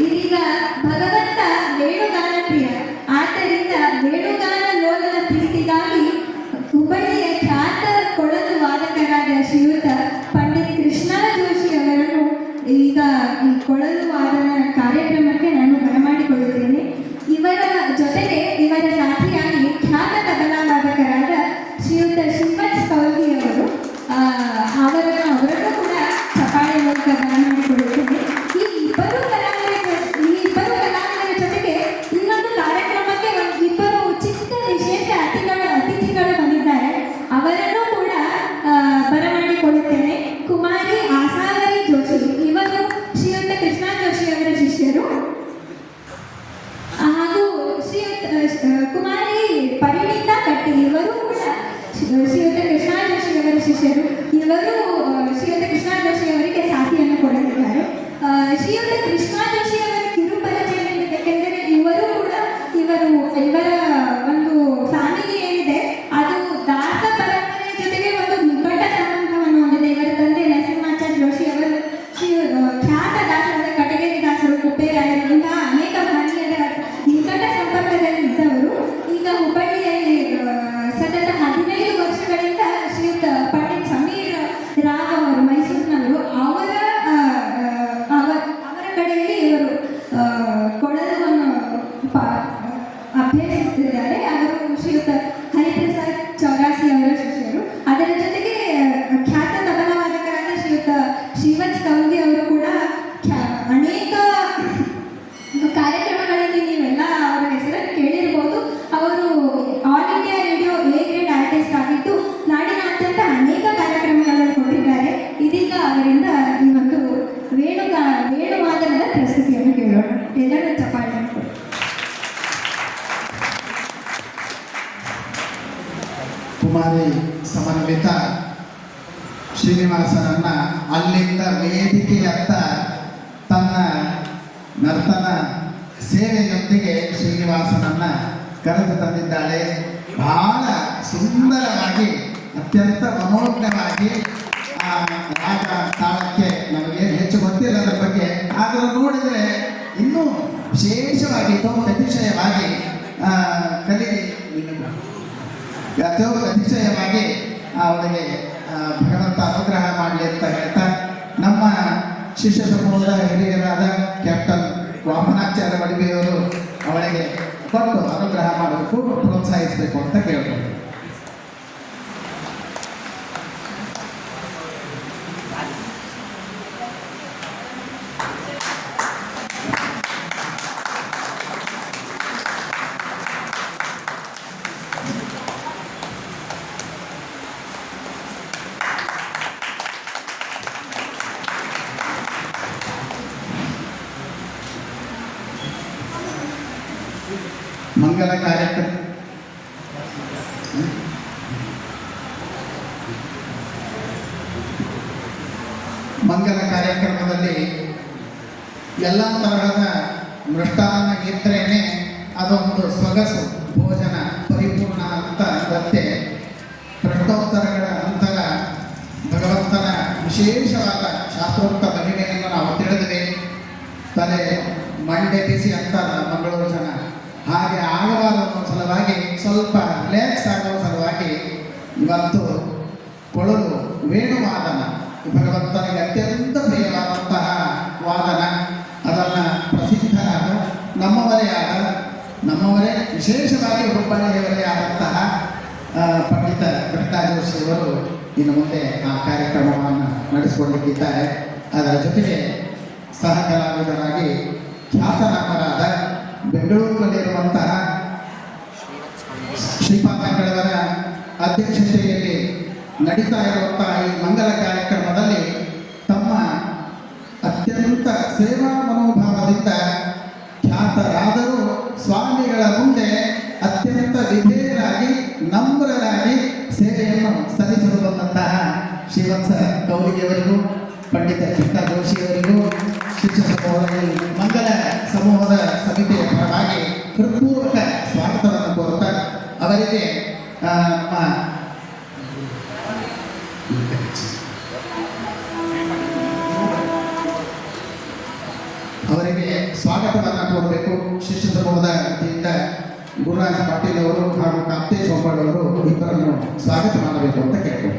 ಇದೀಗ ಭಗವಂತ ವೇಣುಗಾನ ಪ್ರಿಯ. ಆದ್ದರಿಂದ ವೇಣುಗಾನ ಲೋಲನ ಪ್ರೀತಿಗಾಗಿ ಹುಬ್ಬಳ್ಳಿಯ ಖ್ಯಾತ ಕೊಳಲು ವಾದಕರಾದ ಶ್ರೀಯುತ ಪಂಡಿತ್ ಕೃಷ್ಣ ಜೋಶಿ ಅವರನ್ನು ಈಗ ಈ ಕೊಳಲು ವಾದನ ಕಾರ್ಯಕ್ರಮಕ್ಕೆ ನಾನು ಬರಮಾಡಿಕೊಳ್ಳುತ್ತೇನೆ. ಇವರ ಜೊತೆಗೆ ಇವರ ಸಾಥಿಯಾಗಿ ಖ್ಯಾತ ತಬಲಾ ವಾದಕರಾದ ಶ್ರೀಯುತ ಶ್ರೀವತ್ಸ ಕೌಲ್ಗಿ ಅವರು ಅವರನ್ನು ಕೂಡ ಚಪ್ಪಾಳೆ ಮೂಲಕ ಬರಮಾಡಿಕೊಳ್ಳುತ್ತೇನೆ. ಈ ಇಬ್ಬರು ಕಲಾವಿದರ ಜೊತೆಗೆ ಇನ್ನೊಂದು ಕಾರ್ಯಕ್ರಮಕ್ಕೆ ಇಬ್ಬರು ಚಿಕ್ಕ ವಿಶೇಷ ಅತಿಥಿಗಳು ಬಂದಿದ್ದಾರೆ. ಅವರನ್ನು ಕೂಡ ಬರಮಾಡಿಕೊಳ್ಳುತ್ತೇನೆ. ಕುಮಾರಿ ಆಸಾವರಿ ಜೋಶಿ, ಇವರು ಶ್ರೀಯುತ ಕೃಷ್ಣ ಜೋಶಿ ಅವರ ಶಿಷ್ಯರು, ಹಾಗೂ ಕುಮಾರಿ ಪರಿಣಿತಾ ಕಟ್ಟಿ, ಇವರು ಕೂಡ ಶ್ರೀಯುತ ಕೃಷ್ಣ ಜೋಶಿ ಅವರ ಶಿಷ್ಯರು. ಇವರು ಶ್ರೀಯುತ ಕೃಷ್ಣ ಜೋಶಿ ಅವರಿಗೆ ಸಾಥಿಯನ್ನು ಕೊಡಲಿದ್ದಾರೆ. ಶ್ರೀಯುತ ಕೃಷ್ಣ ಜೋಶಿ ಅವರ ಕಿರುಪರಿಚಯ, ಏಕೆಂದರೆ ಇವರ ಒಂದು ಫ್ಯಾಮಿಲಿ ಏನಿದೆ ಅದು ದಾಸ ಪರಂಪರೆಯ ಜೊತೆಗೆ ಒಂದು ನಿಕಟ ಸಂಬಂಧವನ್ನು ಹೊಂದಿದೆ. ಇವರ ತಂದೆ ನರಸಿಂಹಾಚಾರ್ಯ ಜೋಶಿ ಅವರು ಖ್ಯಾತ ದಾಸರಾದ ಕಟಗೇರಿ ದಾಸರು, ಕುಪ್ಪೇರಾಯರು, ಇಂತಹ ಅನೇಕ ಮಹನೀಯರ ನಿಕಟ ಸಂಪರ್ಕದಲ್ಲಿ ಇದ್ದವರು. ಈಗ ಹುಬ್ಬಳ್ಳಿಯಲ್ಲಿ ಸತತ 15 ವರ್ಷಗಳಿಂದ ಶ್ರೀಯುತ ಪಂಡಿತ್ ಸಮೀರ್ ರಾವ್ ಅವರು, ಮೈಸೂರಿನವರು, ಅವರ ಕಡೆಯಲ್ಲಿ ಇವರು ಕೊಳಲನ್ನು ಅಭ್ಯಸಿಸುತ್ತಿದ್ದಾರೆ. ಅವರು ಶ್ರೀಯುತ ಹರಿಪ್ರಸಾದ್ ಚೌರಾಸಿ ಅವರ ಶಿಷ್ಯರು. ಅದರ ಜೊತೆಗೆ ಖ್ಯಾತ ತಬಲಾ ವಾದಕರಾದ ಶ್ರೀಯುತ ಶ್ರೀವತ್ಸ ಕೌಲ್ಗಿ ಅವರು ಕೂಡ ಅನೇಕ ಕಾರ್ಯಕ್ರಮಗಳಲ್ಲಿ ನೀವೆಲ್ಲ ಅವರ ಹೆಸರನ್ನು ಕೇಳಿರ್ಬೋದು. ಅವರು all India radio A grade artist ಆಗಿದ್ದು ನಾಡಿನಾದ್ಯಂತ ಅನೇಕ ಕಾರ್ಯಕ್ರಮಗಳನ್ನು ಕೊಟ್ಟಿದ್ದಾರೆ. ಇದೀಗ ಅವರಿಂದ ಈ ಒಂದು ವೇಣುವಾದನದ ಪ್ರಸ್ತುತಿಯನ್ನು ಕೇಳೋಣ. ಎಲ್ಲರೂ ಚಪ್ಪಾಳೆ ಕೊಡಿ. ಕುಮಾರಿ ಸಮನ್ವಿತ ಶ್ರೀನಿವಾಸನನ್ನ ಅಲ್ಲಿಂದ ವೇದಿಕೆಯತ್ತ ತನ್ನ ನರ್ತನ ಸೇವೆಯೊಂದಿಗೆ ಶ್ರೀನಿವಾಸನನ್ನ ಕರೆದು ತಂದಿದ್ದಾಳೆ. ಬಹಳ ಸುಂದರವಾಗಿ, ಅತ್ಯಂತ ಮನೋಜ್ಞವಾಗಿ ರಾಗ ತಾಳಕ್ಕೆ ನಮಗೇನು ಹೆಚ್ಚು ಗೊತ್ತಿಲ್ಲ ಅದರ ಬಗ್ಗೆ, ಆದರೂ ನೋಡಿದರೆ ಇನ್ನೂ ವಿಶೇಷವಾಗಿ ಅತಿಶಯವಾಗಿ ಅತಿಶಯವಾಗಿ ಅವಳಿಗೆ ಭಗವಂತ ಅನುಗ್ರಹ ಮಾಡಲಿ ಅಂತ ಹೇಳ್ತಾ, ನಮ್ಮ ಶಿಷ್ಯ ಸಮೂಹದ ಹಿರಿಯರಾದ ಕ್ಯಾಪ್ಟನ್ ವಾಮನಾಚಾರ್ಯ ವಡಿವೆಯವರು ಅವಳಿಗೆ ಕೊಟ್ಟು ಅನುಗ್ರಹ ಮಾಡಬೇಕು, ಪ್ರೋತ್ಸಾಹಿಸಬೇಕು ಅಂತ ಕೇಳ್ಬೋದು. ಮಂಗಲ ಕಾರ್ಯಕ್ರಮದಲ್ಲಿ ಎಲ್ಲ ತರಹದ ಮೃಷ್ಟಾನ್ನ ಇದ್ರೇನೆ ಅದೊಂದು ಸೊಗಸು, ಭೋಜನ ಪರಿಪೂರ್ಣ ಅಂತ ಮತ್ತೆ ಪ್ರಶ್ನೋತ್ತರಗಳ ನಂತರ ಭಗವಂತನ ವಿಶೇಷವಾದ ಶಾಸ್ತ್ರೋಕ್ತ ಮಹಿಮೆಯನ್ನು ನಾವು ತಿಳಿದ್ವಿ. ತಲೆ ಮಂಡೆ ಬಿಸಿ ಅಂತಾರ ಮಂಗಳೂರು ಜನ, ಹಾಗೆ ಆಗಬಾರದು ಸಲುವಾಗಿ, ಸ್ವಲ್ಪ ರಿಲ್ಯಾಕ್ಸ್ ಆಗೋ ಸಲುವಾಗಿ ಇವತ್ತು ಕೊಳಲು ವೇಣುವಾದನ, ಭಗವಂತನಿಗೆ ಅತ್ಯಂತ ಪ್ರಿಯವಾದಂತಹ ವಾದನ, ಅದನ್ನು ಪ್ರಸಿದ್ಧರಾದ ನಮ್ಮವರೇ ವಿಶೇಷವಾಗಿ ಹುಬ್ಬಳ್ಳಿಯವರೇ ಆದಂತಹ ಪಂಡಿತ ಕೃಷ್ಣ ಜೋಶಿಯವರು ಇನ್ನು ಮುಂದೆ ಆ ಕಾರ್ಯಕ್ರಮವನ್ನು ನಡೆಸಿಕೊಳ್ಳಲಿಕ್ಕಿದ್ದಾರೆ. ಅದರ ಜೊತೆಗೆ ಸಹ ಕಲಾವಿದರಾಗಿ ಖ್ಯಾತನಾಮರಾದ ಬೆಂಗಳೂರಿನಲ್ಲಿರುವಂತಹ ಶ್ರೀಪಾದಂಗಳವರ ಅಧ್ಯಕ್ಷತೆಯಲ್ಲಿ ನಡೀತಾ ಇರುವಂತಹ ಈ ಮಂಗಲ ಕಾರ್ಯಕ್ರಮದಲ್ಲಿ ತಮ್ಮ ಅತ್ಯಂತ ಸೇವಾ ಮನೋಭಾವದಿಂದ ಖ್ಯಾತರಾದರೂ ಸ್ವಾಮಿಗಳ ಮುಂದೆ ಅತ್ಯಂತ ವಿಧೇಯರಾಗಿ ನಮ್ರರಾಗಿ ಸೇವೆಯನ್ನು ಸಲ್ಲಿಸಲು ಬಂದಂತಹ ಶ್ರೀವತ್ಸ ಕೌಲಿಗೆಯವರಿಗೂ, ಪಂಡಿತ ಕೃಷ್ಣ ಜೋಶಿಯವರಿಗೂ, ಶಿಕ್ಷಣ ಸಮೂಹದಲ್ಲಿ ಮಂಗಲ ಸಮೂಹದ ಸಮಿತಿಯ ಪರವಾಗಿ ಹೃತ್ಪೂರ್ವಕ ಸ್ವಾಗತವನ್ನು ಕೋರುತ್ತಾ ಅವರಿಗೆ ಅವರಿಗೆ ಸ್ವಾಗತವನ್ನು ಕೋರಬೇಕು. ಶಿಷ್ಯ ಸಮೂಹದ ವತಿಯಿಂದ ಗುರುರಾಜ್ ಪಾಟೀಲ್ ಅವರು ಹಾಗೂ ಕಾಂತೇಶ್ ಹೊಂಬಾಳ್ ಅವರು ಇಬ್ಬರನ್ನು ಸ್ವಾಗತ ಮಾಡಬೇಕು ಅಂತ ಕೇಳ್ಬೋದು.